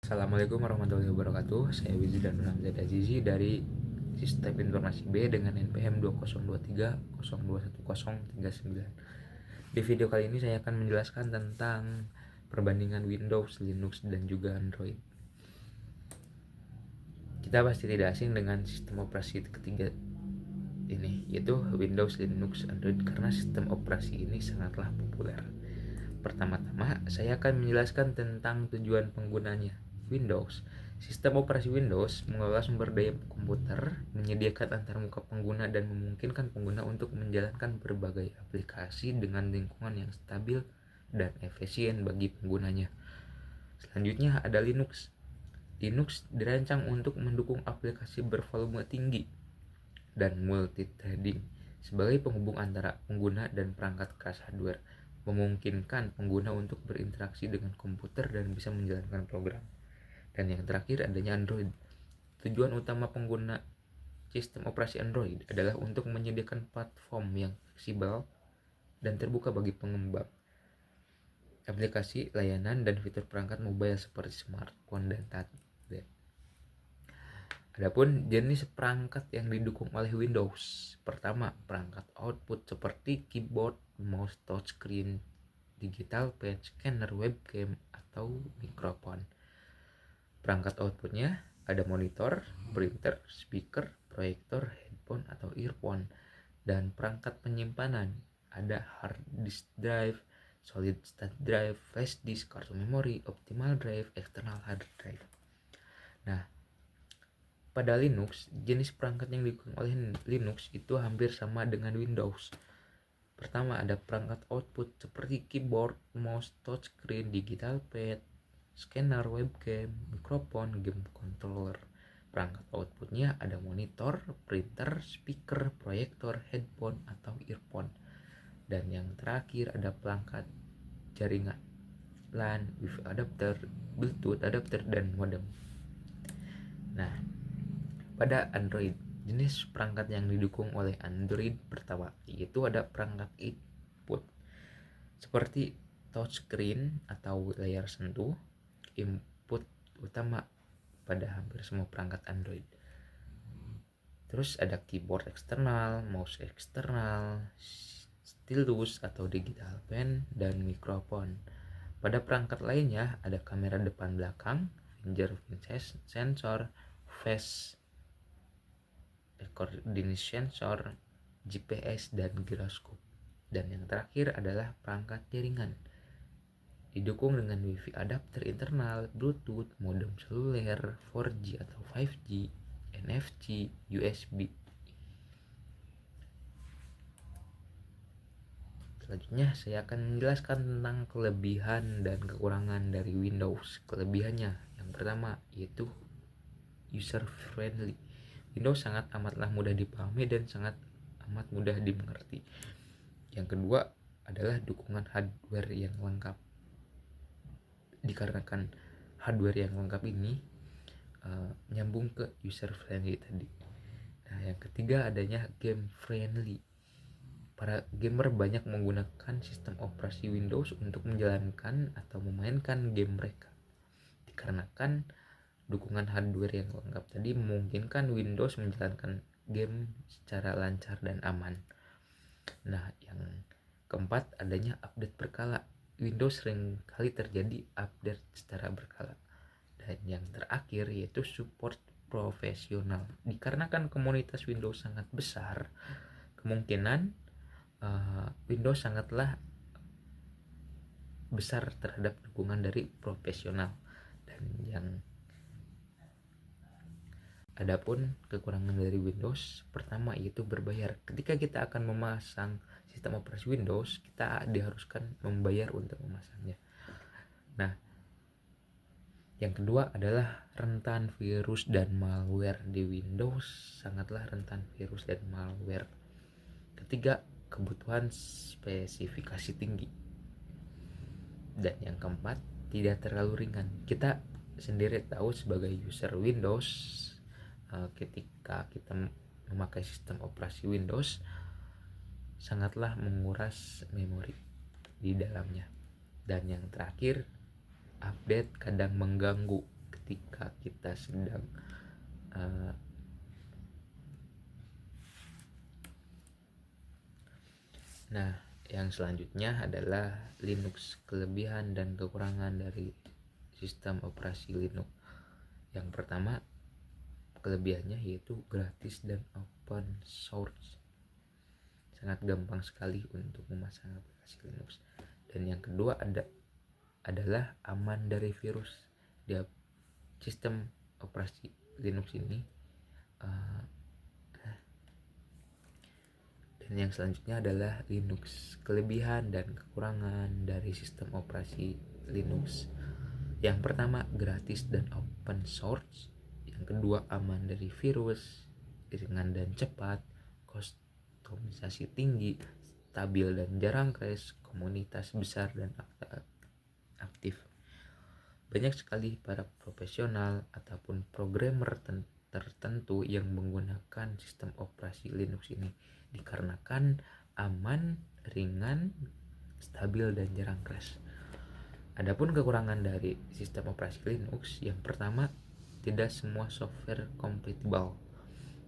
Assalamualaikum warahmatullahi wabarakatuh. Saya Wizidan Ramzad Azizi dari Sistem Informasi B dengan NPM 2023021039. Di video kali ini saya akan menjelaskan tentang perbandingan Windows, Linux, dan juga Android. Kita pasti tidak asing dengan sistem operasi ketiga ini, yaitu Windows, Linux, Android, karena sistem operasi ini sangatlah populer. Pertama-tama, saya akan menjelaskan tentang tujuan penggunanya. Windows. Sistem operasi Windows mengelola sumber daya komputer, menyediakan antarmuka pengguna, dan memungkinkan pengguna untuk menjalankan berbagai aplikasi dengan lingkungan yang stabil dan efisien bagi penggunanya. Selanjutnya ada Linux. Linux dirancang untuk mendukung aplikasi bervolume tinggi dan multithreading sebagai penghubung antara pengguna dan perangkat keras hardware, memungkinkan pengguna untuk berinteraksi dengan komputer dan bisa menjalankan program. Dan yang terakhir adanya Android. Tujuan utama pengguna sistem operasi Android adalah untuk menyediakan platform yang fleksibel dan terbuka bagi pengembang aplikasi, layanan, dan fitur perangkat mobile seperti smartphone dan tablet. Adapun jenis perangkat yang didukung oleh Windows. Pertama, perangkat output seperti keyboard, mouse, touchscreen, digital pad, scanner, webcam, atau mikrofon. Perangkat outputnya ada monitor, printer, speaker, proyektor, headphone atau earphone. Dan perangkat penyimpanan ada hard disk drive, solid state drive, flash disk, kartu memori, optimal drive, external hard drive. Nah, pada Linux, jenis perangkat yang didukung oleh Linux itu hampir sama dengan Windows. Pertama ada perangkat output seperti keyboard, mouse, touchscreen, digital pad, scanner, webcam, mikrofon, game controller. Perangkat outputnya ada monitor, printer, speaker, proyektor, headphone atau earphone. Dan yang terakhir ada perangkat jaringan LAN, Wi-Fi adapter, Bluetooth adapter, dan modem. Nah, pada Android, jenis perangkat yang didukung oleh Android pertama yaitu ada perangkat input seperti touchscreen atau layar sentuh, input utama pada hampir semua perangkat Android. Terus ada keyboard eksternal, mouse eksternal, stylus atau digital pen, dan mikrofon. Pada perangkat lainnya ada kamera depan belakang, fingerprint sensor, face coordination sensor, GPS, dan giroskop. Dan yang terakhir adalah perangkat jaringan, didukung dengan Wi-Fi adapter internal, Bluetooth, modem seluler, 4G atau 5G, NFC, USB. Selanjutnya saya akan menjelaskan tentang kelebihan dan kekurangan dari Windows. Kelebihannya yang pertama yaitu user friendly. Windows sangat amatlah mudah dipahami dan sangat amat mudah dimengerti. Yang kedua adalah dukungan hardware yang lengkap. Dikarenakan hardware yang lengkap ini nyambung ke user friendly tadi. Nah, yang ketiga adanya game friendly. Para gamer banyak menggunakan sistem operasi Windows untuk menjalankan atau memainkan game mereka. Dikarenakan dukungan hardware yang lengkap tadi memungkinkan Windows menjalankan game secara lancar dan aman. Nah, yang keempat adanya update berkala. Windows sering kali terjadi update secara berkala. Dan yang terakhir yaitu support profesional. Dikarenakan komunitas Windows sangat besar, kemungkinan Windows sangatlah besar terhadap dukungan dari profesional. Dan yang adapun kekurangan dari Windows pertama yaitu berbayar. Ketika kita akan memasang sistem operasi Windows, kita diharuskan membayar untuk memasangnya. Nah, yang kedua adalah rentan virus dan malware. Di Windows sangatlah rentan virus dan malware. Ketiga, kebutuhan spesifikasi tinggi. Dan yang keempat, tidak terlalu ringan. Kita sendiri tahu sebagai user Windows, ketika kita memakai sistem operasi Windows sangatlah menguras memori di dalamnya. Dan yang terakhir, update kadang mengganggu. ketika kita sedang nah, yang selanjutnya adalah Linux, kelebihan dan kekurangan dari sistem operasi Linux. Yang pertama, kelebihannya yaitu gratis dan open source. Sangat gampang sekali untuk memasang aplikasi Linux. Dan yang kedua adalah aman dari virus. Dia sistem operasi Linux ini dan yang selanjutnya adalah Linux, kelebihan dan kekurangan dari sistem operasi Linux. Yang pertama, gratis dan open source. Yang kedua, aman dari virus, ringan dan cepat, kustomisasi tinggi, stabil dan jarang crash, komunitas besar dan aktif. Banyak sekali para profesional ataupun programmer tertentu yang menggunakan sistem operasi Linux ini dikarenakan aman, ringan, stabil dan jarang crash. Adapun kekurangan dari sistem operasi Linux, yang pertama, tidak semua software compatible.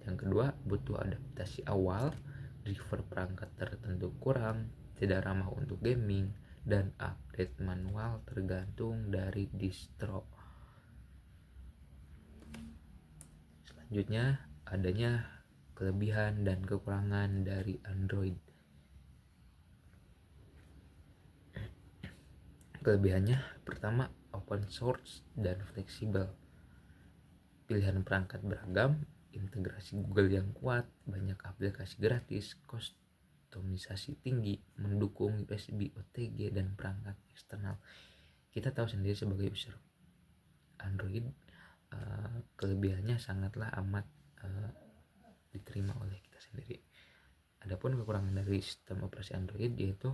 Yang kedua, butuh adaptasi awal, driver perangkat tertentu kurang, tidak ramah untuk gaming, dan update manual tergantung dari distro. Selanjutnya, adanya kelebihan dan kekurangan dari Android. Kelebihannya, pertama, open source dan fleksibel. Pilihan perangkat beragam, integrasi Google yang kuat, banyak aplikasi gratis, kustomisasi tinggi, mendukung USB OTG dan perangkat eksternal. Kita tahu sendiri sebagai user Android, kelebihannya sangatlah amat diterima oleh kita sendiri. Adapun kekurangan dari sistem operasi Android yaitu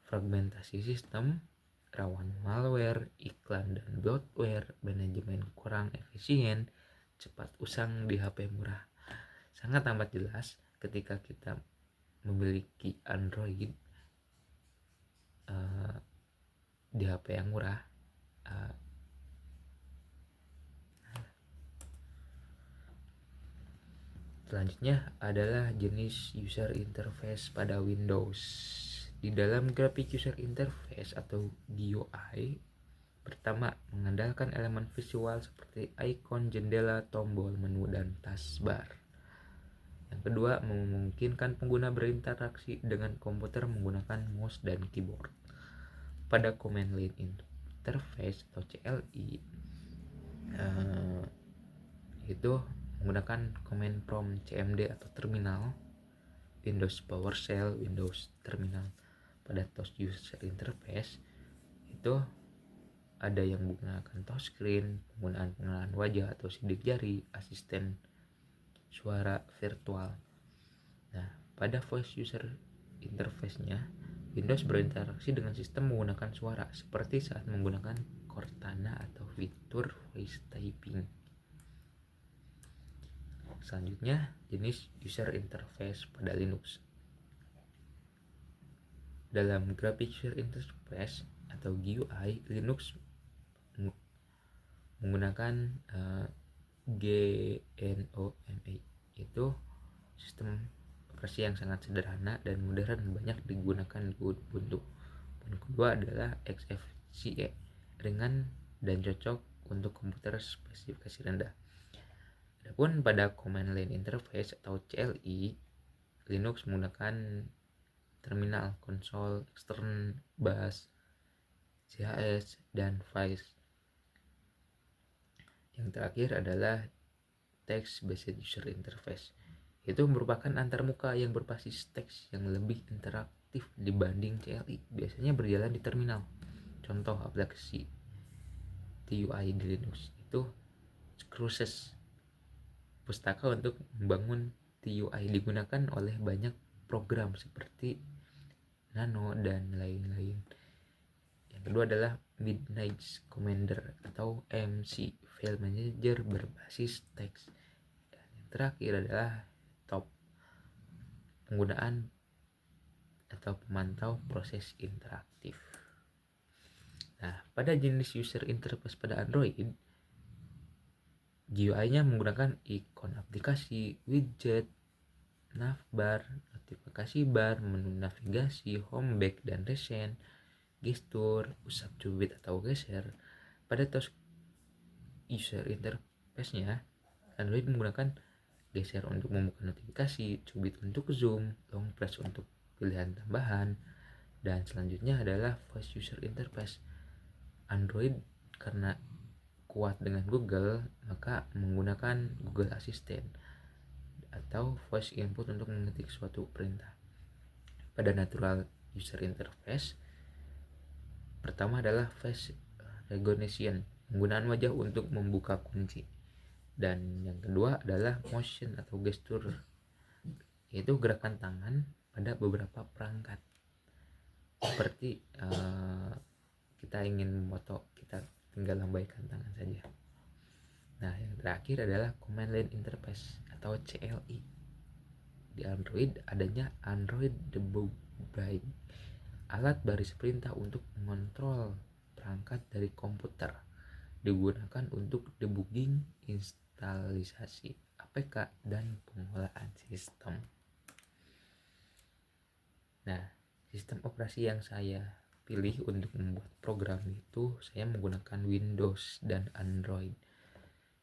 fragmentasi sistem, rawan malware, iklan dan bloatware, manajemen kurang efisien, cepat usang di HP murah. Sangat amat jelas ketika kita memiliki Android di HP yang murah, selanjutnya adalah jenis user interface pada Windows. Di dalam graphic user interface atau GUI, pertama, mengandalkan elemen visual seperti icon, jendela, tombol, menu, dan taskbar. Yang kedua, memungkinkan pengguna berinteraksi dengan komputer menggunakan mouse dan keyboard. Pada command line interface atau CLI, itu menggunakan command prompt CMD atau terminal, Windows PowerShell, Windows Terminal. Pada touch user interface itu ada yang menggunakan touchscreen, penggunaan pengenalan wajah atau sidik jari, asisten suara virtual. Nah, pada voice user interface-nya, Windows berinteraksi dengan sistem menggunakan suara seperti saat menggunakan Cortana atau fitur voice typing. Selanjutnya, jenis user interface pada Linux. Dalam graphic user interface atau GUI, Linux menggunakan GNOME, itu sistem operasi yang sangat sederhana dan modern, banyak digunakan di Ubuntu. Dan kedua adalah XFCE, ringan dan cocok untuk komputer spesifikasi rendah. Adapun pada command line interface atau CLI, Linux menggunakan terminal, konsol, ekstern, bus, CHS, dan Vice. Yang terakhir adalah text based user interface. Itu merupakan antarmuka yang berbasis teks yang lebih interaktif dibanding CLI. Biasanya berjalan di terminal. Contoh aplikasi TUI di Linux itu Cruces, pustaka untuk membangun TUI, digunakan oleh banyak program seperti Nano dan lain-lain. Yang kedua adalah Midnight Commander atau MC, file manager berbasis teks. Dan yang terakhir adalah Top, penggunaan atau pemantau proses interaktif. Nah, pada jenis user interface pada Android, GUI-nya menggunakan ikon aplikasi, widget, navbar, notifikasi bar, menu navigasi, home back dan recent, gestur, usap cubit atau geser. Pada touch user interface-nya, Android menggunakan geser untuk membuka notifikasi, cubit untuk zoom, long press untuk pilihan tambahan, dan selanjutnya adalah voice user interface. Android karena kuat dengan Google, maka menggunakan Google Assistant atau voice input untuk mengetik suatu perintah. Pada natural user interface, pertama adalah face recognition, penggunaan wajah untuk membuka kunci. Dan yang kedua adalah motion atau gestur, yaitu gerakan tangan pada beberapa perangkat. Seperti kita ingin memfoto, kita tinggal lambaikan tangan saja. Nah, yang terakhir adalah command line interface atau CLI. Di Android adanya Android Debug, alat baris perintah untuk mengontrol perangkat dari komputer, digunakan untuk debugging, instalisasi APK, dan pengolahan sistem. Nah, sistem operasi yang saya pilih untuk membuat program itu, saya menggunakan Windows dan Android.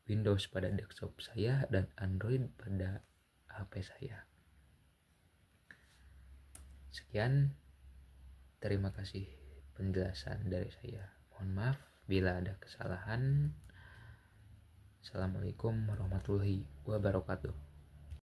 Windows pada desktop saya dan Android pada HP saya. Sekian, terima kasih penjelasan dari saya. Mohon maaf bila ada kesalahan. Assalamualaikum warahmatullahi wabarakatuh.